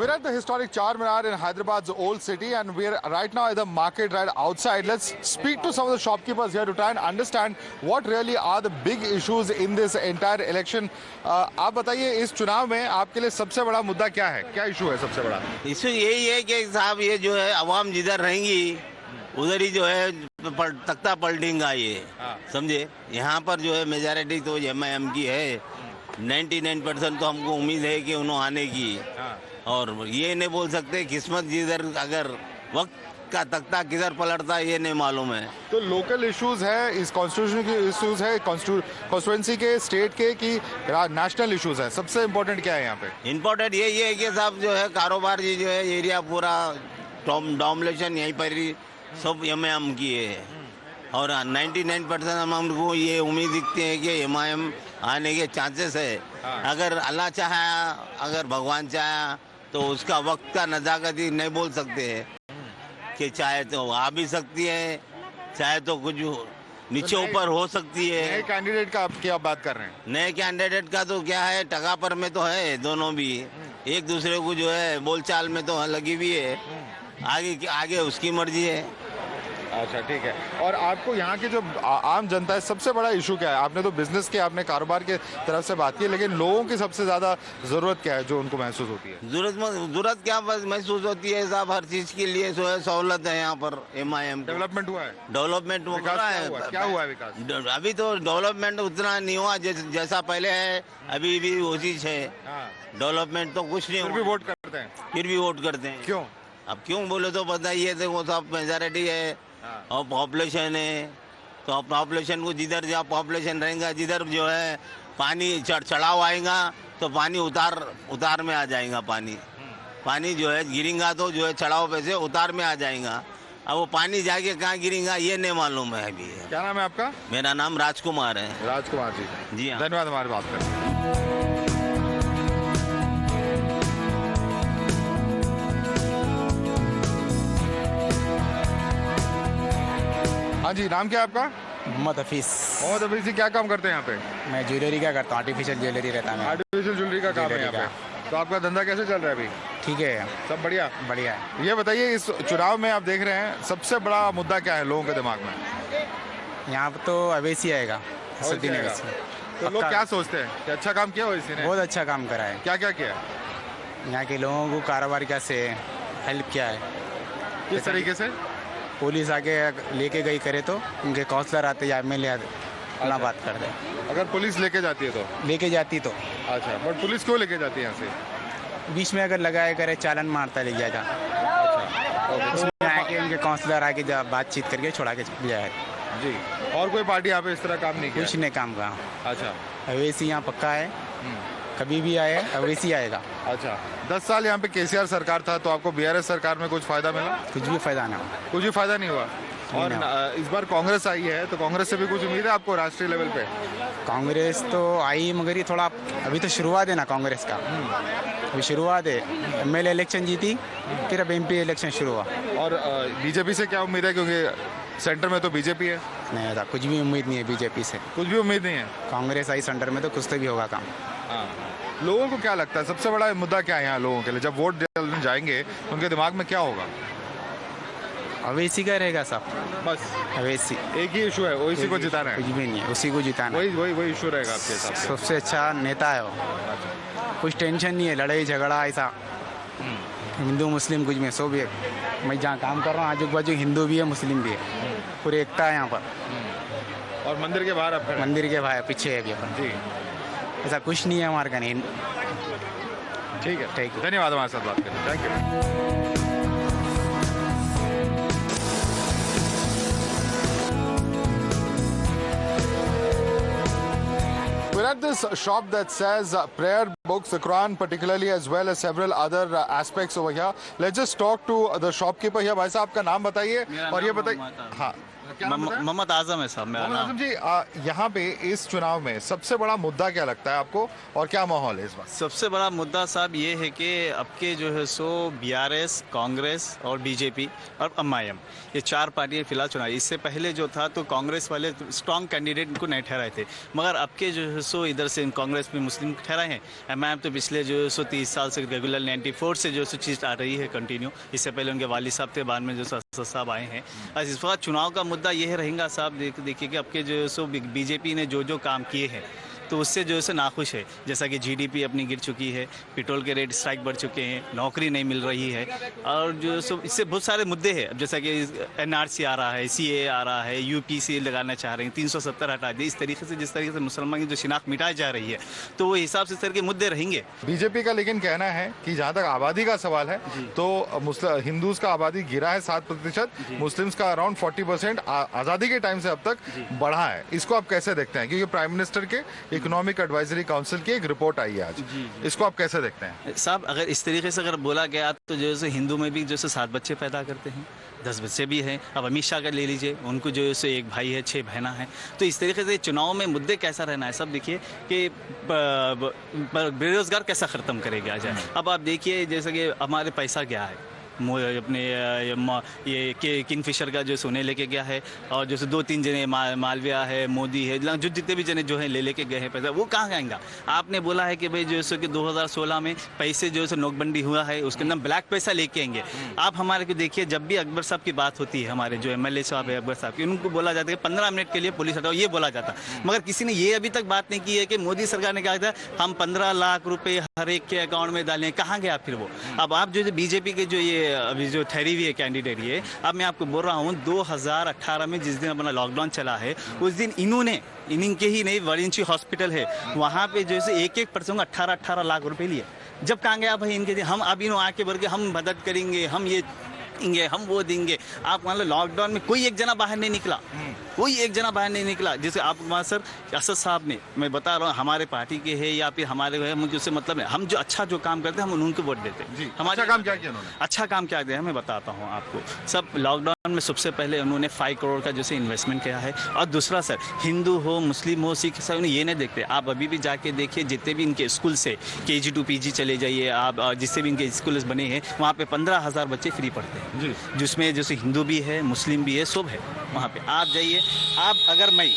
We're at the historic Charminar in Hyderabad's old city, and we're right now at the market right outside. Let's speak to some of the shopkeepers here to try and understand what really are the big issues in this entire election. आप बताइए इस चुनाव में आपके लिए सबसे बड़ा मुद्दा क्या है, क्या इशू है सबसे बड़ा? इशू यही है कि साहब ये जो है अवाम जिधर रहेंगी उधर ही जो है तख्ता पलटेगा ये, समझे। यहाँ पर जो है मेजॉरिटी तो एमआईएम की है, 99% तो हमको उम्मीद है कि उन्होंने आने की। और ये नहीं बोल सकते किस्मत जिधर अगर वक्त का तख्ता किधर पलटता है ये नहीं मालूम है। तो लोकल इश्यूज है, इस कॉन्स्टिट्यूशन के इश्यूज है, कॉन्स्टिट्यूएंसी के, स्टेट के कि नेशनल इश्यूज है, सबसे इम्पोर्टेंट क्या है यहाँ पे? इम्पोर्टेंट यही है कि साहब जो है कारोबार ये जो है एरिया पूरा डोमिनेशन यहीं पर ही सब एमआईएम की है। और 99% हम हमको ये उम्मीद दिखती है कि एमआईएम आने के चांसेस है। अगर अल्लाह चाहे, अगर भगवान चाहे तो उसका वक्त का नज़ाकत ही नहीं बोल सकते हैं कि चाहे तो आ भी सकती है, चाहे तो कुछ नीचे ऊपर हो सकती है। नए कैंडिडेट का आप क्या बात कर रहे हैं? नए कैंडिडेट का तो क्या है, टका पर में तो है दोनों भी, एक दूसरे को जो है बोलचाल में तो लगी हुई है। आगे आगे उसकी मर्जी है। अच्छा ठीक है। और आपको यहाँ की जो आम जनता है सबसे बड़ा इशू क्या है? आपने तो बिजनेस के, आपने कारोबार के तरफ से बात की, लेकिन लोगों की सबसे ज्यादा जरूरत क्या है जो उनको महसूस होती है? जरूरत क्या बस महसूस होती है साहब, हर चीज के लिए जो है सहूलत है यहाँ पर। एमआईएम डेवलपमेंट हुआ है, डेवलपमेंट हो रहा है। क्या हुआ है विकास? अभी तो डेवलपमेंट उतना नहीं हुआ जैसा पहले है, अभी भी वो चीज है। डेवलपमेंट तो कुछ नहीं हुआ, फिर भी वोट करते हैं। फिर भी वोट करते हैं। क्यों? अब क्यों बोले तो बताइए, देखो सब मेजॉरिटी है और पॉपुलेशन है, तो पॉपुलेशन को जिधर जहाँ पॉपुलेशन रहेगा, जिधर जो है पानी चढ़ाव आएगा तो पानी उतार में आ जाएगा। पानी जो है गिरेगा तो जो है चढ़ाव पे से उतार में आ जाएगा। अब वो पानी जाके कहाँ गिरेगा ये नहीं मालूम है अभी। क्या नाम है आपका? मेरा नाम राजकुमार है। राजकुमार जी, जी हाँ, धन्यवाद हमारी बात करने। हाँ जी, नाम क्या है आपका? मोहम्मद हफीज। मोहम्मद हफीज जी, क्या काम करते हैं यहाँ पे? मैं ज्वेलरी का करता हूँ, आर्टिफिशियल ज्वेलरी रहता है। आर्टिफिशियल ज्वेलरी का काम है यहाँ पे। तो आपका धंधा कैसे चल रहा है अभी? ठीक है, सब बढ़िया बढ़िया है। ये बताइए इस चुनाव में आप देख रहे हैं सबसे बड़ा मुद्दा क्या है लोगों के दिमाग में? यहाँ पर तो अवैसी आएगा, असदुद्दीन अवैसी। तो लोग क्या सोचते हैं कि अच्छा काम किया ओवैसी ने? बहुत अच्छा काम करा है। क्या क्या किया? यहाँ के लोगों को कारोबार कैसे हेल्प किया है, किस तरीके से? पुलिस आके लेके गई करे तो उनके काउंसलर आते या एमएलए अपना बात कर दे। अगर पुलिस लेके जाती है तो? लेके जाती तो। अच्छा, बट पुलिस क्यों लेके जाती है यहाँ से? बीच में अगर लगाए करे चालन मारता ले जाएगा। अच्छा, उसमें आके उनके काउंसलर आके बातचीत करके छोड़ा के जाए जी। और कोई पार्टी यहाँ पे इस तरह काम नहीं किया? कुछ नहीं काम का। अच्छा, अवैसी यहाँ पक्का है, कभी भी आए अवैसी आएगा। अच्छा। 10 साल यहाँ पे केसीआर सरकार था, तो आपको बीआरएस सरकार में कुछ फायदा मिला? कुछ भी फायदा ना हो। कुछ भी फायदा नहीं हुआ। और इस बार कांग्रेस आई है, तो कांग्रेस से भी कुछ उम्मीद है आपको राष्ट्रीय लेवल पे? कांग्रेस तो आई मगर ये थोड़ा अभी तो शुरुआत है ना कांग्रेस का, अभी शुरुआत है। एमएलए इलेक्शन जीती, फिर अब एमपी इलेक्शन शुरू हुआ। और बीजेपी से क्या उम्मीद है, क्योंकि सेंटर में तो बीजेपी है? नहीं होता, कुछ भी उम्मीद नहीं है बीजेपी से। कुछ भी उम्मीद नहीं है? कांग्रेस आई सेंटर में तो कुछ तो भी होगा काम। हाँ। लोगों को क्या लगता है सबसे बड़ा मुद्दा क्या है यहाँ लोगों के लिए? जब वोट डालने जाएंगे उनके दिमाग में क्या होगा? अवैसी का रहेगा सब, बस अवैसी। एक ही इशू है, ओवैसी को जिताना है। कुछ भी नहीं है, उसी को जिताना। वही इशू रहेगा आपके हिसाब से? सबसे अच्छा नेता है वो, कुछ टेंशन नहीं है, लड़ाई झगड़ा ऐसा हिंदू मुस्लिम कुछ में सब एक। मैं जहाँ काम कर रहा हूँ आजू बाजू हिंदू भी है मुस्लिम भी है, पूरी एकता है यहाँ पर। और मंदिर के बाहर आप खड़े हैं? मंदिर के बाहर पीछे है अभी अपन जी। ऐसा कुछ नहीं है हमारे का। नहीं, ठीक है, थैंक यू। धन्यवाद हमारे साथ बात करने। Thank you. We're at this shop that says prayer books, the Quran particularly, as well as several other aspects over here. Let's just talk to the shopkeeper here. भाई साहब आपका नाम बताइए और ये बताइए। हाँ, क्या नाम बताया? मोहम्मद आजम है साहब मेरा मोहम्मद नाम। आजम जी, यहाँ पे इस चुनाव में सबसे बड़ा मुद्दा क्या लगता है आपको और क्या माहौल है इस बार? सबसे बड़ा मुद्दा साहब ये है कि अब के जो है सो बीआरएस, कांग्रेस और बीजेपी और एमआईएम, ये चार पार्टियां फिलहाल चुनाव। इससे पहले जो था तो कांग्रेस वाले स्ट्रांग कैंडिडेट इनको नहीं ठहराए थे, मगर अब के जो है सो इधर से कांग्रेस में मुस्लिम ठहराए हैं। एमआईएम तो पिछले जो है सो 30 साल से रेगुलर 94 से जो है सो चीज़ आ रही है कंटिन्यू। इससे पहले उनके वालिद साहब थे, बाद में जो असद साहब आए हैं। आज इस वक्त चुनाव का मुद्दा यह रहेगा साहब, देखिए कि अब के जो है सो बीजेपी ने जो काम किए हैं तो उससे जो है नाखुश है। जैसा कि जीडीपी अपनी गिर चुकी है, पेट्रोल के रेट स्ट्राइक बढ़ चुके हैं, नौकरी नहीं मिल रही है, और जो सो इससे बहुत सारे मुद्दे हैं। अब जैसा कि एनआरसी आ रहा है, सीए आ रहा है, यूपीसी लगाना चाह रहे हैं, 370 हटा दिए। इस तरीके से जिस तरीके से मुसलमान की जो शिनाख्त मिटाई जा रही है तो वो हिसाब से इस तरह के मुद्दे रहेंगे। बीजेपी का लेकिन कहना है कि जहां तक आबादी का सवाल है तो हिंदूज का आबादी गिरा है 7%, मुस्लिम्स का अराउंड 40% आजादी के टाइम से अब तक बढ़ा है। इसको आप कैसे देखते हैं? क्योंकि प्राइम मिनिस्टर के इकोनॉमिक एडवाइजरी काउंसिल की एक रिपोर्ट आई है आज, इसको आप कैसे देखते हैं? साहब अगर इस तरीके से अगर बोला गया तो जो है हिंदू में भी जो है 7 बच्चे पैदा करते हैं, 10 बच्चे भी हैं। अब अमित शाह का ले लीजिए, उनको जो है सो 1 भाई है, 6 बहना है। तो इस तरीके से चुनाव में मुद्दे कैसा रहना है सब देखिए कि बेरोजगार कैसा ख़त्म करेगा जाए। अब आप देखिए जैसे कि हमारे पैसा क्या है, अपने ये किंगफिशर का जो सोने लेके गया है, और जैसे 2-3 जने मालविया है, मोदी है, जो जितने भी जने जो है लेके गए हैं पैसा, वो कहाँ जाएंगा? आपने बोला है कि भाई जो है कि 2016 में पैसे जो है नोटबंदी हुआ है, उसके अंदर ब्लैक पैसा लेके आएंगे। आप हमारे को देखिए, जब भी अकबर साहब की बात होती है, हमारे जो MLA साहब है अकबर साहब की, उनको बोला जाता है 15 मिनट के लिए पुलिस हटाओ, ये बोला जाता, मगर किसी ने ये अभी तक बात नहीं की है कि मोदी सरकार ने कहा था हम 15 लाख रुपए हर एक के अकाउंट में डालें। कहाँ गया फिर वो? अब आप जो बीजेपी के जो ये अभी जो ठहरी हुई है कैंडिडेट, ये अब मैं आपको बोल रहा हूँ 2018 में जिस दिन अपना लॉकडाउन चला है, उस दिन इनके ही नहीं, वरिंची हॉस्पिटल है वहाँ पे जो है एक पर्सन को 18 लाख रुपए लिए। जब कहाँ गया भाई इनके? हम अभी आके भर के हम मदद करेंगे, हम ये देंगे, हम वो देंगे। आप मान लो लॉकडाउन में कोई एक जना बाहर नहीं निकला, कोई एक जना बाहर नहीं निकला। जैसे आप वहाँ सर असद साहब ने, मैं बता रहा हूँ हमारे पार्टी के है या फिर हमारे है, मुझे उससे मतलब है, हम जो अच्छा जो काम करते हैं हम उनको वोट देते हैं। हमारे अच्छा काम क्या किया उन्होंने? अच्छा काम क्या किया है मैं बताता हूँ आपको। सब लॉकडाउन में सबसे पहले उन्होंने 5 करोड़ का जैसे इन्वेस्टमेंट किया है। और दूसरा सर, हिंदू हो, मुस्लिम हो, सिख सर, उन्हें ये नहीं देखते। आप अभी भी जाके देखिए, जितने भी इनके स्कूल से KG to PG चले जाइए आप, जिससे भी इनके स्कूल बने हैं, वहाँ पे 15,000 बच्चे फ्री पढ़ते हैं, जिसमें जैसे हिंदू भी है, मुस्लिम भी है, सब है वहाँ पे। आप जाइए, आप अगर मैं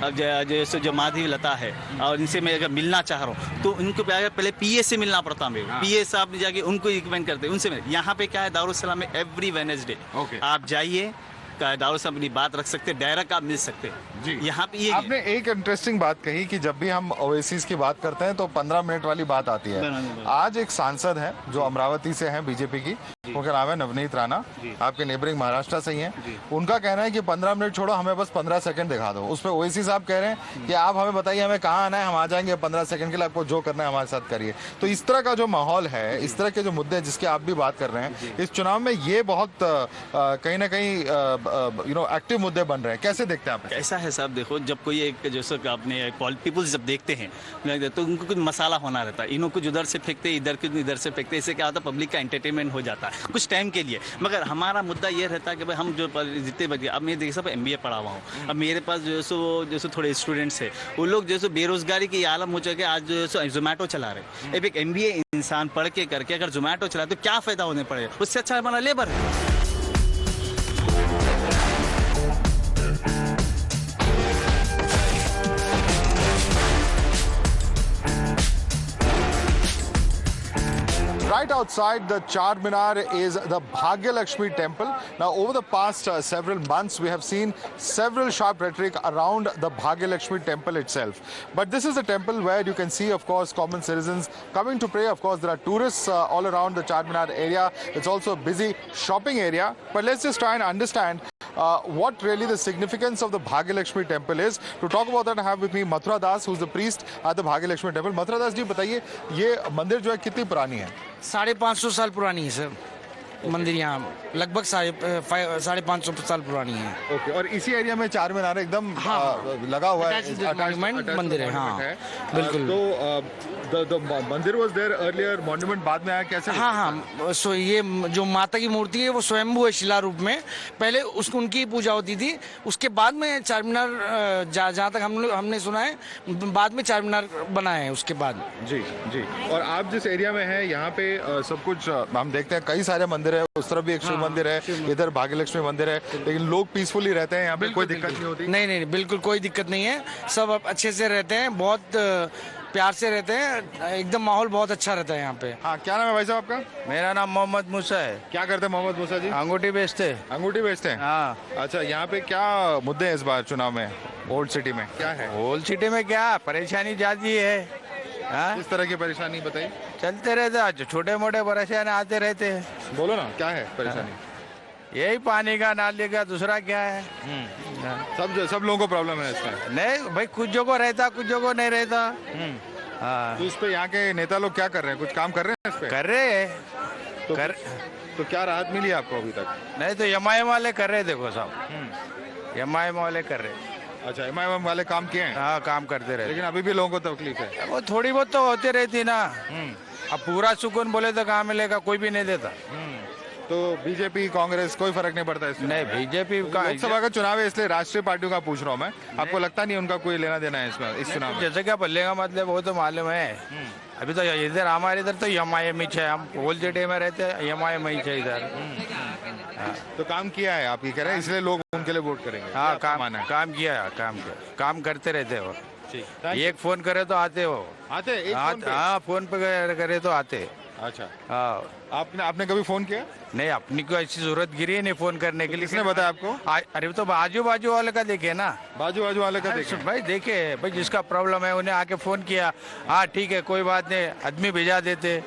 अब जैसे जो माधवी लता है और इनसे मैं अगर मिलना चाह रहा हूँ तो इनको पहले PA से मिलना पड़ता मेरे। PA साहब ने जाके उनको रिकमेंड करते, उनसे मिले। यहाँ पे क्या है, दारुसलाम में एवरी वेडनेसडे आप जाइए, दारू से अपनी बात रख सकते, डायरेक्ट आप मिल सकते जी। यहाँ पे ये आपने एक इंटरेस्टिंग बात कही कि जब भी हम ओवैसीज की बात करते हैं तो 15 मिनट वाली बात आती है। आज एक सांसद है जो अमरावती से हैं बीजेपी की, उनका नाम है नवनीत राणा, आपके नेबरिंग महाराष्ट्र से ही हैं। उनका कहना है कि 15 मिनट छोड़ो, हमें बस 15 सेकंड दिखा दो। उस पर ओवैसी साहब कह रहे हैं कि आप हमें बताइए हमें कहाँ आना है, हम आ जाएंगे 15 सेकंड के लिए, आपको जो करना है हमारे साथ करिए। तो इस तरह का जो माहौल है, इस तरह के जो मुद्दे जिसके आप भी बात कर रहे हैं, इस चुनाव में ये बहुत कहीं ना कहीं एक्टिव मुद्दे बन रहे हैं। कैसे देखते हैं आप? ऐसा है साहब, देखो जब कोई एक जैसे अपने पीपल्स जब देखते हैं तो उनको कुछ मसाला होना रहता है, इन्हों कुछ उधर से फेंकते, इधर से फेंकते, इससे क्या होता है पब्लिक का एंटरटेनमेंट हो जाता है कुछ टाइम के लिए। मगर हमारा मुद्दा ये रहता है कि भाई हम जो जितने बच्चे, अब मैं देख सब MBA पढ़ा हुआ हूँ, अब मेरे पास जो सो थोड़े स्टूडेंट्स है, वो लोग जैसे बेरोजगारी की आलम हो चुके, आज जो है जोमेटो चला रहे। अब एक MBA इंसान पढ़ के करके अगर जोमेटो चला तो क्या फायदा होने पड़ेगा? उससे अच्छा हमारा लेबर है। Right outside the Charminar is the Bhagyalakshmi temple. Now, over the past several months, we have seen several sharp rhetoric around the Bhagyalakshmi temple itself. But this is a temple where you can see, of course, common citizens coming to pray. Of course, there are tourists all around the Charminar area. It's also a busy shopping area. But let's just try and understand what really the significance of the Bhagyalakshmi temple is. To talk about that, I have with me Mathura Das, who's the priest at the Bhagyalakshmi temple. Mathura Das जी, बताइए ये मंदिर जो है कितनी पुरानी है? 550 साल पुरानी है सर। मंदिर यहाँ लगभग 550 साल पुरानी है। ओके, और इसी एरिया में चार मीनार एकदम लगा हुआ है, मॉन्यूमेंट मंदिर है। हाँ बिल्कुल। तो मंदिर वाज देयर अर्लियर, मॉन्यूमेंट बाद में आया, कैसे? हाँ हाँ, सो ये जो माता की मूर्ति है वो स्वयंभू है शिला रूप में। पहले उसको उनकी पूजा होती थी, उसके बाद में चार मीनार जहाँ तक हमने सुना है बाद में चार मीनार बना है उसके बाद। जी जी। और आप जिस एरिया में हैं यहाँ पे सब कुछ हम देखते हैं, कई सारे मंदिर है, उस तरफ भी एक शिव मंदिर है, इधर भाग्यलक्ष्मी मंदिर है, लेकिन लोग पीसफुली रहते हैं यहाँ पे, कोई दिक्कत नहीं होती? नहीं, बिल्कुल कोई दिक्कत नहीं है, सब अच्छे से रहते हैं, बहुत प्यार से रहते हैं, एकदम माहौल बहुत अच्छा रहता है यहाँ पे। हाँ, क्या नाम है भाई साहब आपका? मेरा नाम मोहम्मद मूसा है। क्या करते हैं मोहम्मद मूसा जी? अंगूठी बेचते। अंगूठी बेचते हैं? हाँ। अच्छा, यहाँ पे क्या मुद्दे हैं इस बार चुनाव में ओल्ड सिटी में, क्या है? ओल्ड सिटी में क्या परेशानी जाती है? हाँ? किस तरह की परेशानी बताइए। चलते रहते हैं, छोटे मोटे परेशानी आते रहते हैं। बोलो ना, क्या है परेशानी? यही पानी का, नाले का, दूसरा क्या है? हाँ। सब लोगों को प्रॉब्लम है इसमें? नहीं भाई, कुछ जगह रहता, कुछ जगह नहीं रहता। हाँ। तो इस पे यहाँ के नेता लोग क्या कर रहे हैं, कुछ काम कर रहे हैं इस पे? कर रहे हैं तो कर तो क्या राहत मिली आपको अभी तक? नहीं तो एमआईएम वाले कर रहे, देखो साहब, एमआईएम वाले कर रहे। अच्छा, एमआईएम वाले काम किए हैं? हाँ, काम करते रहे, लेकिन अभी भी लोगों को तकलीफ है। वो थोड़ी बहुत तो होती रहती ना। अब पूरा सुकून बोले तो कहाँ मिलेगा, कोई भी नहीं देता। तो बीजेपी कांग्रेस कोई फर्क नहीं पड़ता इसमें? नहीं, बीजेपी का लोकसभा का चुनाव है इसलिए राष्ट्रीय पार्टियों का पूछ रहा हूँ मैं, आपको लगता नहीं उनका कोई लेना देना है इसमें, इस चुनाव में? जैसे क्या बल्ले का मतलब वो तो मालूम है। अभी तो इधर हमारे इधर तो एमआईएम ही है, हम ओल्ड सिटी में रहते हैं, एमआईएम ही है इधर। तो काम किया है आप ये कह रहे हैं, इसलिए लोग उनके लिए वोट करेंगे? हाँ, ये आपका मानना है? काम किया, काम करते रहते हो। एक फोन करे तो आते हो। आते एक फोन पे? हाँ, फोन पे करे तो आते। अच्छा, हाँ। आपने कभी फोन किया? नहीं, अपनी को ऐसी जरूरत गिरी है नहीं फोन करने के लिए। किसने बताया आपको? अरे तो बाजू वाले का देखे ना, बाजू वाले का देखे? भाई देखे भाई, जिसका प्रॉब्लम है उन्हें आके फोन किया, हाँ ठीक है कोई बात नहीं, आदमी भेजा देते।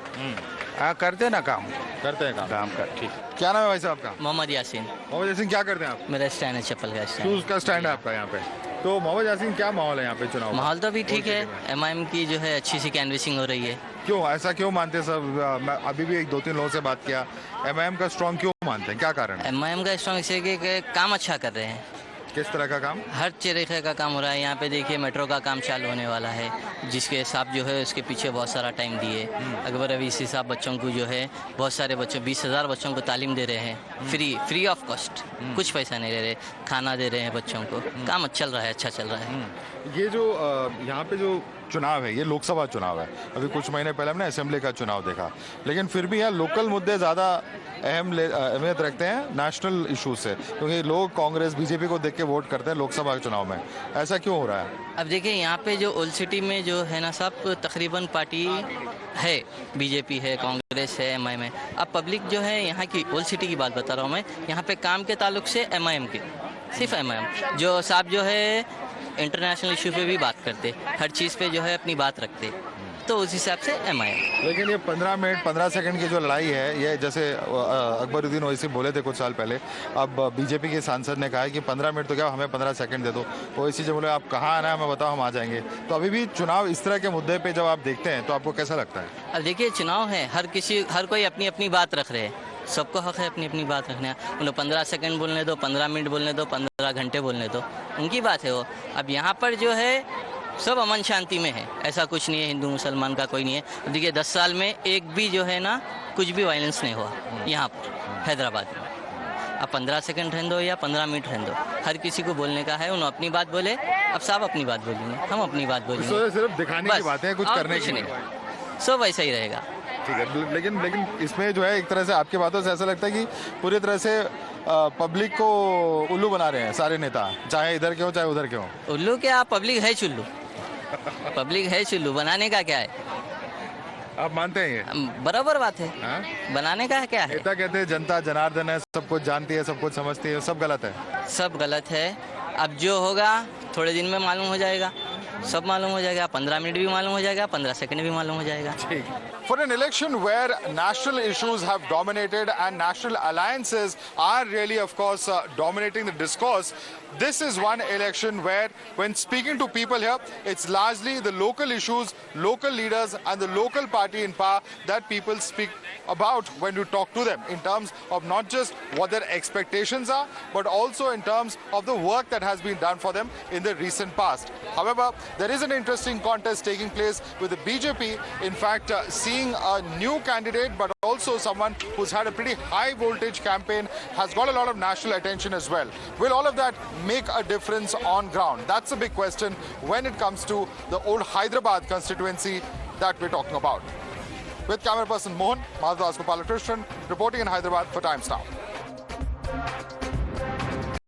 हाँ, करते ना काम, करते हैं काम कर ठीक। क्या नाम है भाई साहब आपका? मोहम्मद यासीन। मोहम्मद यासीन, क्या करते हैं आप? मेरा स्टैंड है, चप्पल का स्टैंड। शूज का स्टैंड है आपका यहाँ पे? तो मोहम्मद यासीन, क्या माहौल है यहाँ पे चुनाव? माहौल तो अभी ठीक है, एमआईएम की जो है अच्छी सी कैनवेसिंग हो रही है। क्यों ऐसा क्यों मानते हैं सब? मैं अभी भी एक दो तीन लोगों से बात किया, एमआईएम का स्ट्रॉन्ग क्यों मानते हैं, क्या कारण है? एमआईएम का स्ट्रॉन्ग इसलिए कि काम अच्छा कर रहे हैं, किस तरह का काम? हर तरीके का काम हो रहा है। यहाँ पे देखिए मेट्रो का काम चालू होने वाला है, जिसके हिसाब जो है उसके पीछे बहुत सारा टाइम दिए। अकबर अभी इस हिसाब बच्चों को जो है बहुत सारे बच्चों 20,000 बच्चों को तालीम दे रहे हैं, फ्री ऑफ कॉस्ट, कुछ पैसा नहीं ले रहे, खाना दे रहे हैं बच्चों को। काम चल रहा है, अच्छा चल रहा है। ये जो यहाँ पे जो चुनाव है, ये लोकसभा चुनाव है, अभी कुछ महीने पहले हमने असेंबली का चुनाव देखा, लेकिन फिर भी यहाँ लोकल मुद्दे ज़्यादा अहमियत रखते हैं नेशनल इशू से, क्योंकि लोग कांग्रेस बीजेपी को देख के वोट करते हैं लोकसभा चुनाव में। ऐसा क्यों हो रहा है? अब देखिए यहाँ पे जो ओल्ड सिटी में जो है ना साहब, तकरीबन पार्टी है, बीजेपी है, कांग्रेस है, एमआईएम है। अब पब्लिक जो है यहाँ की ओल्ड सिटी की बात बता रहा हूँ मैं, यहाँ पे काम के ताल्लुक से एमआईएम के, सिर्फ एमआईएम जो साहब जो है इंटरनेशनल इशू पे भी बात करते, हर चीज़ पे जो है अपनी बात रखते, तो उस हिसाब से एमआईएम। लेकिन ये 15 मिनट 15 सेकंड की जो लड़ाई है, ये जैसे अकबरुद्दीन ओवैसी बोले थे कुछ साल पहले, अब बीजेपी के सांसद ने कहा है कि 15 मिनट तो क्या, हमें 15 सेकंड दे दो। ओवैसी जो बोले आप कहाँ आना है मैं बताओ, हम आ जाएंगे। तो अभी भी चुनाव इस तरह के मुद्दे पे जब आप देखते हैं तो आपको कैसा लगता है? अब देखिए चुनाव है, हर कोई अपनी अपनी बात रख रहे हैं, सबको हक है अपनी अपनी बात रखने। उन्हें 15 सेकंड बोलने दो, 15 मिनट बोलने दो, 15 घंटे बोलने दो, उनकी बात है वो। अब यहाँ पर जो है सब अमन शांति में है, ऐसा कुछ नहीं है हिंदू मुसलमान का कोई नहीं है। देखिए 10 साल में एक भी जो है ना कुछ भी वायलेंस नहीं हुआ यहाँ पर हैदराबाद में। अब 15 सेकंड रहने दो या 15 मिनट रहने दो, हर किसी को बोलने का है, उन्होंने अपनी बात बोले, अब साहब अपनी बात बोलेंगे, हम अपनी बात बोलेंगे। सिर्फ दिखाने की बातें हैं, कुछ करने की नहीं। सब ऐसा ही रहेगा। ठीक है, लेकिन इसमें जो है एक तरह से आपकी बातों से ऐसा लगता है कि पूरी तरह से पब्लिक को उल्लू बना रहे हैं सारे नेता, चाहे इधर के हो चाहे उधर के हो। उल्लू क्या, पब्लिक है चुल्लू, पब्लिक है चुल्लू, बनाने का क्या है? आप मानते हैं ये? बराबर बात है। हाँ? बनाने का क्या है? नेता कहते हैं जनता जनार्दन है, सब कुछ जानती है, सब कुछ समझती है, सब गलत है। सब गलत है। अब जो होगा थोड़े दिन में मालूम हो जाएगा, सब मालूम हो जाएगा, 15 मिनट भी मालूम हो जाएगा, 15 सेकंड भी मालूम हो जाएगा। For an election where national issues have dominated and national alliances are really, of course, dominating the discourse, this is one election where, when speaking to people here, it's largely the local issues, local leaders, and the local party in power that people speak about when you talk to them, in terms of not just what their expectations are, but also in terms of the work that has been done for them in the recent past. However, there is an interesting contest taking place with the BJP, in fact, seeing a new candidate, but also someone who's had a pretty high voltage campaign, has got a lot of national attention as well. Will all of that make a difference on ground? That's the big question when it comes to the old Hyderabad constituency that we're talking about. With camera person Mohan, Madhav Das Gopalakrishnan reporting in Hyderabad for Times Now.